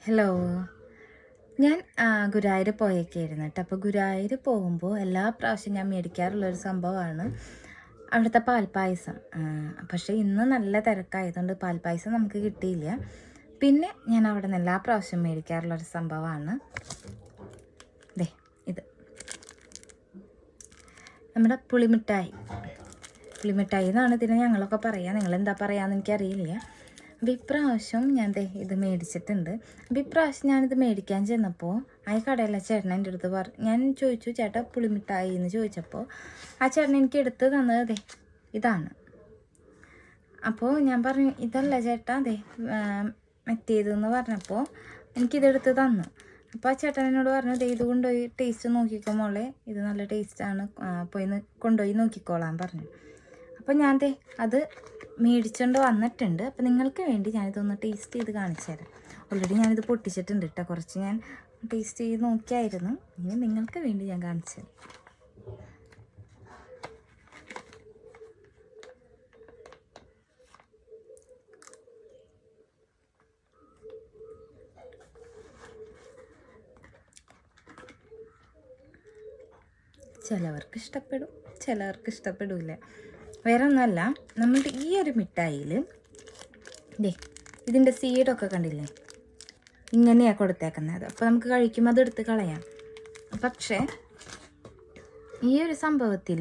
Hello. ഞാൻ ഗുരുവായൂർ പോയേക്കായിരുന്നു കേട്ടോ. അപ്പോൾ ഗുരുവായൂർ പോകുമ്പോൾ എല്ലാ പ്രാവശ്യം ഞാൻ മേടിക്കാറുള്ളൊരു സംഭവമാണ് അവിടുത്തെ പാൽപ്പായസം. പക്ഷേ ഇന്ന് നല്ല തിരക്കായതുകൊണ്ട് പാൽപ്പായസം നമുക്ക് കിട്ടിയില്ല. പിന്നെ ഞാൻ അവിടെ നിന്ന് എല്ലാ പ്രാവശ്യം മേടിക്കാറുള്ളൊരു സംഭവമാണ് ഇത് നമ്മുടെ പുളിമിഠായി എന്നാണ് ഇതിനെ ഞങ്ങളൊക്കെ പറയുക. നിങ്ങളെന്താ പറയുകയെന്ന് എനിക്കറിയില്ല. അപ്പോൾ ഇപ്രാവശ്യം ഞാൻ ഇത് മേടിച്ചിട്ടുണ്ട്. അപ്പോൾ ഇപ്രാവശ്യം ഞാനിത് മേടിക്കാൻ ചെന്നപ്പോൾ ആ കടയിലെ ചേട്ടൻ എൻ്റെ അടുത്ത് ഞാൻ ചോദിച്ചു, ചേട്ടാ പുളിമിഠായി എന്ന് ചോദിച്ചപ്പോൾ ആ ചേട്ടൻ എനിക്ക് എടുത്ത് തന്നത് ഇതാണ്. അപ്പോൾ ഞാൻ പറഞ്ഞു, ഇതല്ല ചേട്ടാ മറ്റേതെന്ന് പറഞ്ഞപ്പോൾ എനിക്കിതെടുത്ത് തന്നു. അപ്പോൾ ആ ചേട്ടൻ എന്നോട് പറഞ്ഞു, ഇത് കൊണ്ടുപോയി ടേസ്റ്റ് നോക്കിക്കോ മോളെ, ഇത് നല്ല ടേസ്റ്റാണ്, കൊണ്ടുപോയി നോക്കിക്കോളാൻ പറഞ്ഞു. അപ്പോൾ ഞാൻ അത് മേടിച്ചുകൊണ്ട് വന്നിട്ടുണ്ട്. അപ്പോൾ നിങ്ങൾക്ക് വേണ്ടി ഞാനിതൊന്ന് ടേസ്റ്റ് ചെയ്ത് കാണിച്ചു തരാം. ഓൾറെഡി ഞാനിത് പൊട്ടിച്ചിട്ടുണ്ട് കേട്ടോ. കുറച്ച് ഞാൻ ടേസ്റ്റ് ചെയ്ത് നോക്കിയായിരുന്നു. ഇനി നിങ്ങൾക്ക് വേണ്ടി ഞാൻ കാണിച്ചു തരാം. ചിലവർക്ക് ഇഷ്ടപ്പെടും, ചിലവർക്ക് ഇഷ്ടപ്പെടില്ല. വേറെ ഒന്നുമല്ല, നമ്മളുടെ ഈ ഒരു മിഠായിയിൽ ഇതിൻ്റെ സീഡൊക്കെ കണ്ടില്ലേ, ഇങ്ങനെയാണ് കൊടുത്തേക്കുന്നത്. അപ്പോൾ നമുക്ക് കഴിക്കുമ്പോൾ അതെടുത്ത് കളയാം. പക്ഷേ ഈ ഒരു സംഭവത്തിൽ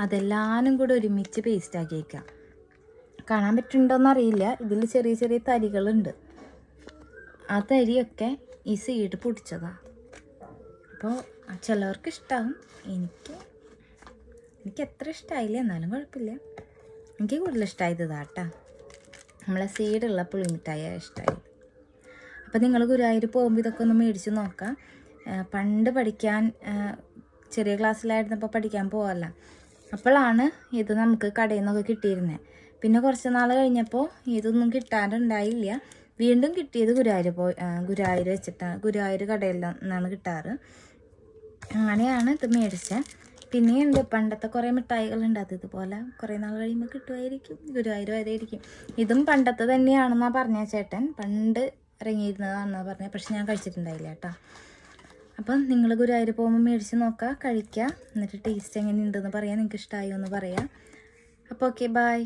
അതെല്ലാനും കൂടെ ഒരുമിച്ച് പേസ്റ്റാക്കി വയ്ക്കാം. കാണാൻ പറ്റുന്നുണ്ടോയെന്നറിയില്ല, ഇതിൽ ചെറിയ ചെറിയ തരികളുണ്ട്. ആ തരിയൊക്കെ ഈ സീഡ് പൊടിച്ചതാണ്. അപ്പോൾ ചിലവർക്ക് ഇഷ്ടമാകും, എനിക്ക് അത്ര ഇഷ്ടമായില്ല, എന്നാലും കുഴപ്പമില്ല. എനിക്ക് കൂടുതൽ ഇഷ്ടമായത് ഇതാട്ടാ, നമ്മളെ സീഡുള്ള പുളിമിഠായി ഇഷ്ടമായി. അപ്പോൾ നിങ്ങൾ ഗുരുവായൂർ പോകുമ്പോൾ ഇതൊക്കെ ഒന്ന് മേടിച്ച് നോക്കാം. പണ്ട് പഠിക്കാൻ ചെറിയ ക്ലാസ്സിലായിരുന്നപ്പോൾ പഠിക്കാൻ പോകാമല്ല, അപ്പോഴാണ് ഇത് നമുക്ക് കടയിൽ നിന്നൊക്കെ കിട്ടിയിരുന്നത്. പിന്നെ കുറച്ച് നാൾ കഴിഞ്ഞപ്പോൾ ഇതൊന്നും കിട്ടാറുണ്ടായില്ല. വീണ്ടും കിട്ടിയത് ഗുരുവായൂർ വെച്ചിട്ടാണ്, ഗുരുവായൂർ കടയിൽ നിന്നാണ് കിട്ടാറ്. അങ്ങനെയാണ് ഇത് മേടിച്ചത്. പിന്നെയുണ്ട് പണ്ടത്തെ കുറേ മിഠായികളുണ്ട്, ഇതുപോലെ കുറേ നാൾ കഴിയുമ്പോൾ കിട്ടുമായിരിക്കും, ഗുരുവായൂർ വരെയായിരിക്കും. ഇതും പണ്ടത്തെ തന്നെയാണെന്നാണ് പറഞ്ഞ ചേട്ടൻ, പണ്ട് ഇറങ്ങിയിരുന്നതാണെന്നാണ് പറഞ്ഞത്. പക്ഷെ ഞാൻ കഴിച്ചിട്ടുണ്ടായില്ല കേട്ടോ. അപ്പം നിങ്ങൾ ഗുരുവായൂർ പോകുമ്പോൾ മേടിച്ച് നോക്കുക, കഴിക്കുക, എന്നിട്ട് ടേസ്റ്റ് എങ്ങനെയുണ്ടെന്ന് പറയാം, നിങ്ങൾക്ക് ഇഷ്ടമായോ എന്ന് പറയാം. അപ്പോൾ ഓക്കെ, ബൈ.